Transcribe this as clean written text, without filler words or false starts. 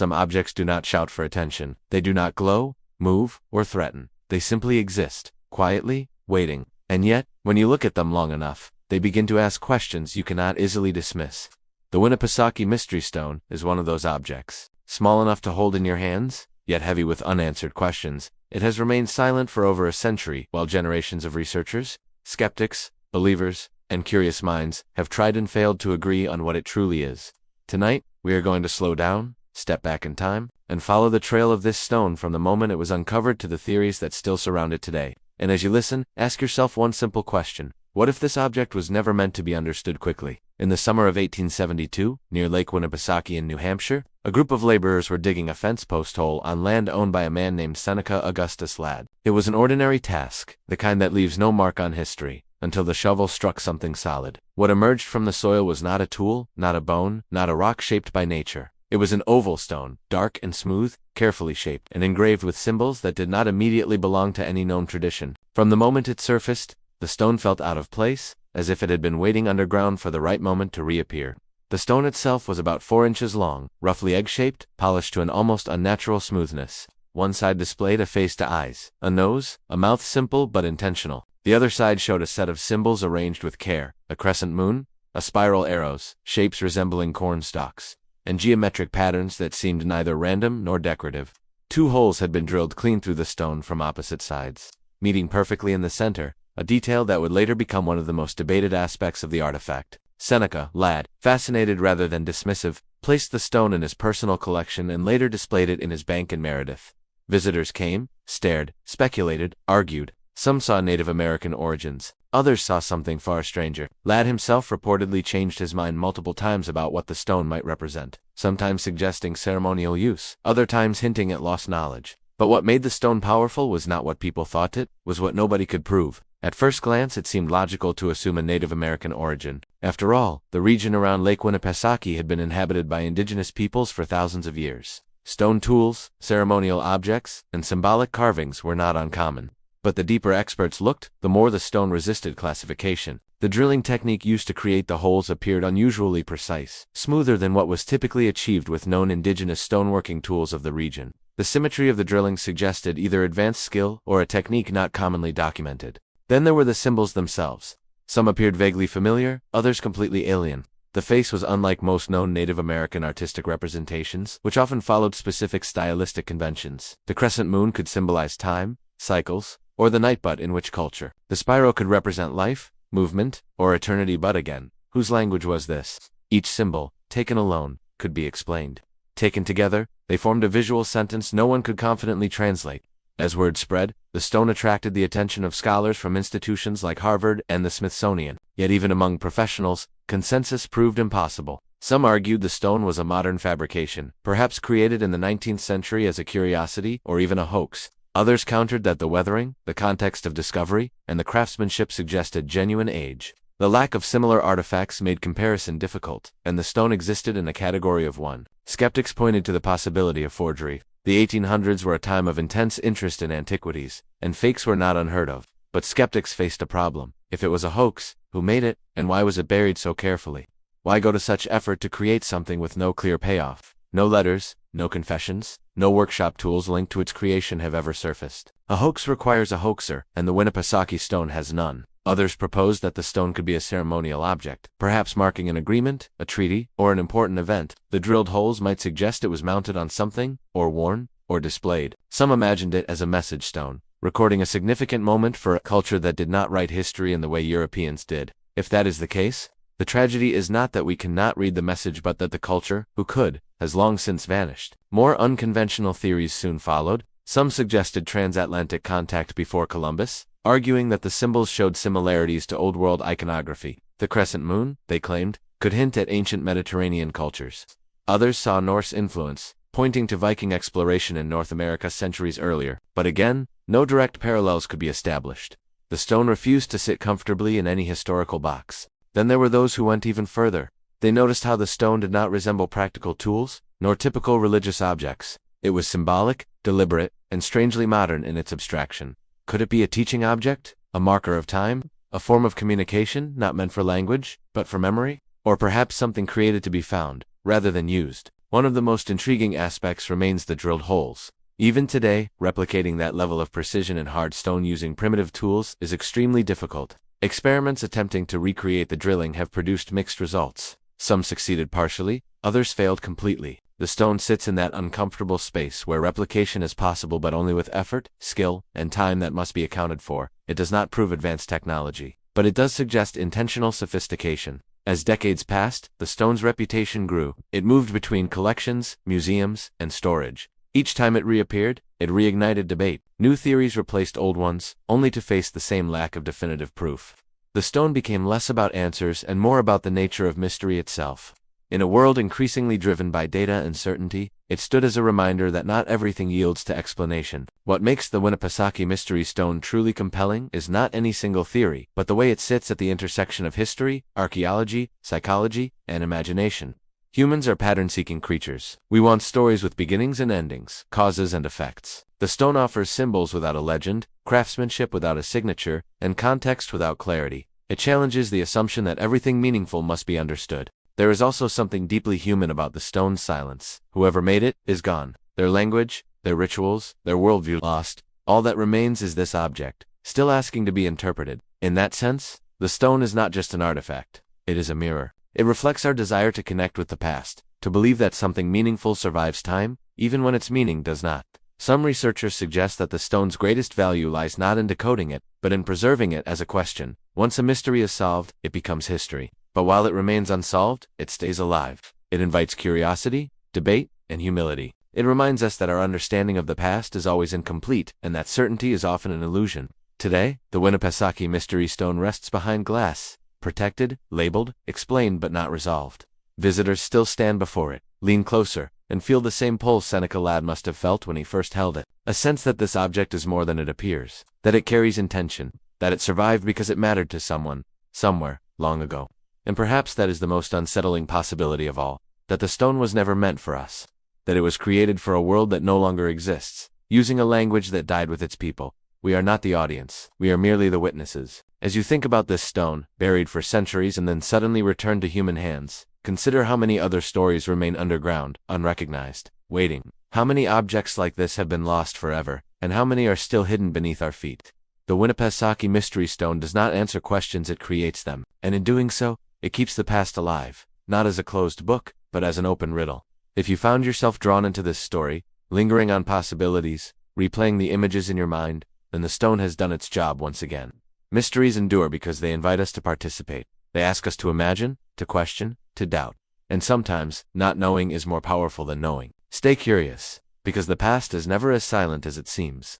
Some objects do not shout for attention. They do not glow, move, or threaten. They simply exist, quietly, waiting. And yet, when you look at them long enough, they begin to ask questions you cannot easily dismiss. The Winnipesaukee Mystery Stone is one of those objects. Small enough to hold in your hands, yet heavy with unanswered questions, it has remained silent for over a century while generations of researchers, skeptics, believers, and curious minds have tried and failed to agree on what it truly is. Tonight, we are going to slow down, step back in time, and follow the trail of this stone from the moment it was uncovered to the theories that still surround it today. And as you listen, ask yourself one simple question. What if this object was never meant to be understood quickly? In the summer of 1872, near Lake Winnipesaukee in New Hampshire, a group of laborers were digging a fence post hole on land owned by a man named Seneca Augustus Ladd. It was an ordinary task, the kind that leaves no mark on history, until the shovel struck something solid. What emerged from the soil was not a tool, not a bone, not a rock shaped by nature. It was an oval stone, dark and smooth, carefully shaped, and engraved with symbols that did not immediately belong to any known tradition. From the moment it surfaced, the stone felt out of place, as if it had been waiting underground for the right moment to reappear. The stone itself was about 4 inches long, roughly egg-shaped, polished to an almost unnatural smoothness. One side displayed a face to eyes, a nose, a mouth simple but intentional. The other side showed a set of symbols arranged with care, a crescent moon, a spiral arrows, shapes resembling corn stalks, and geometric patterns that seemed neither random nor decorative. 2 holes had been drilled clean through the stone from opposite sides, meeting perfectly in the center, a detail that would later become one of the most debated aspects of the artifact. Seneca Ladd, fascinated rather than dismissive, placed the stone in his personal collection and later displayed it in his bank in Meredith. Visitors came, stared, speculated, argued. Some saw Native American origins. Others saw something far stranger. Ladd himself reportedly changed his mind multiple times about what the stone might represent, sometimes suggesting ceremonial use, other times hinting at lost knowledge. But what made the stone powerful was not what people thought it, was what nobody could prove. At first glance, it seemed logical to assume a Native American origin. After all, the region around Lake Winnipesaukee had been inhabited by indigenous peoples for thousands of years. Stone tools, ceremonial objects, and symbolic carvings were not uncommon. But the deeper experts looked, the more the stone resisted classification. The drilling technique used to create the holes appeared unusually precise, smoother than what was typically achieved with known indigenous stoneworking tools of the region. The symmetry of the drilling suggested either advanced skill or a technique not commonly documented. Then there were the symbols themselves. Some appeared vaguely familiar, others completely alien. The face was unlike most known Native American artistic representations, which often followed specific stylistic conventions. The crescent moon could symbolize time, cycles, or the night, but in which culture? The spiral could represent life, movement, or eternity, but again, whose language was this? Each symbol, taken alone, could be explained. Taken together, they formed a visual sentence no one could confidently translate. As word spread, the stone attracted the attention of scholars from institutions like Harvard and the Smithsonian. Yet even among professionals, consensus proved impossible. Some argued the stone was a modern fabrication, perhaps created in the 19th century as a curiosity or even a hoax. Others countered that the weathering, the context of discovery, and the craftsmanship suggested genuine age. The lack of similar artifacts made comparison difficult, and the stone existed in a category of one. Skeptics pointed to the possibility of forgery. The 1800s were a time of intense interest in antiquities, and fakes were not unheard of. But skeptics faced a problem. If it was a hoax, who made it, and why was it buried so carefully? Why go to such effort to create something with no clear payoff? No letters, no confessions, no workshop tools linked to its creation have ever surfaced. A hoax requires a hoaxer, and the Winnipesaukee stone has none. Others proposed that the stone could be a ceremonial object, perhaps marking an agreement, a treaty, or an important event. The drilled holes might suggest it was mounted on something, or worn, or displayed. Some imagined it as a message stone, recording a significant moment for a culture that did not write history in the way Europeans did. If that is the case, the tragedy is not that we cannot read the message but that the culture, who could, has long since vanished. More unconventional theories soon followed. Some suggested transatlantic contact before Columbus, arguing that the symbols showed similarities to Old World iconography. The crescent moon, they claimed, could hint at ancient Mediterranean cultures. Others saw Norse influence, pointing to Viking exploration in North America centuries earlier. But again, no direct parallels could be established. The stone refused to sit comfortably in any historical box. Then there were those who went even further. They noticed how the stone did not resemble practical tools, nor typical religious objects. It was symbolic, deliberate, and strangely modern in its abstraction. Could it be a teaching object, a marker of time, a form of communication not meant for language, but for memory? Or perhaps something created to be found, rather than used? One of the most intriguing aspects remains the drilled holes. Even today, replicating that level of precision in hard stone using primitive tools is extremely difficult. Experiments attempting to recreate the drilling have produced mixed results. Some succeeded partially, others failed completely. The stone sits in that uncomfortable space where replication is possible but only with effort, skill, and time that must be accounted for. It does not prove advanced technology, but it does suggest intentional sophistication. As decades passed, the stone's reputation grew. It moved between collections, museums, and storage. Each time it reappeared, it reignited debate. New theories replaced old ones, only to face the same lack of definitive proof. The stone became less about answers and more about the nature of mystery itself. In a world increasingly driven by data and certainty, it stood as a reminder that not everything yields to explanation. What makes the Winnipesaukee Mystery Stone truly compelling is not any single theory, but the way it sits at the intersection of history, archaeology, psychology, and imagination. Humans are pattern-seeking creatures. We want stories with beginnings and endings, causes and effects. The stone offers symbols without a legend, craftsmanship without a signature, and context without clarity. It challenges the assumption that everything meaningful must be understood. There is also something deeply human about the stone's silence. Whoever made it is gone. Their language, their rituals, their worldview lost. All that remains is this object, still asking to be interpreted. In that sense, the stone is not just an artifact. It is a mirror. It reflects our desire to connect with the past, to believe that something meaningful survives time, even when its meaning does not. Some researchers suggest that the stone's greatest value lies not in decoding it, but in preserving it as a question. Once a mystery is solved, it becomes history. But while it remains unsolved, it stays alive. It invites curiosity, debate, and humility. It reminds us that our understanding of the past is always incomplete, and that certainty is often an illusion. Today, the Winnipesaukee Mystery Stone rests behind glass, protected, labeled, explained but not resolved. Visitors still stand before it, lean closer, and feel the same pull Seneca Ladd must have felt when he first held it. A sense that this object is more than it appears, that it carries intention, that it survived because it mattered to someone, somewhere, long ago. And perhaps that is the most unsettling possibility of all, that the stone was never meant for us, that it was created for a world that no longer exists, using a language that died with its people. We are not the audience, we are merely the witnesses. As you think about this stone, buried for centuries and then suddenly returned to human hands, consider how many other stories remain underground, unrecognized, waiting. How many objects like this have been lost forever, and how many are still hidden beneath our feet? The Winnipesaukee Mystery Stone does not answer questions, it creates them, and in doing so, it keeps the past alive, not as a closed book, but as an open riddle. If you found yourself drawn into this story, lingering on possibilities, replaying the images in your mind, then the stone has done its job once again. Mysteries endure because they invite us to participate. They ask us to imagine, to question, to doubt. And sometimes, not knowing is more powerful than knowing. Stay curious, because the past is never as silent as it seems.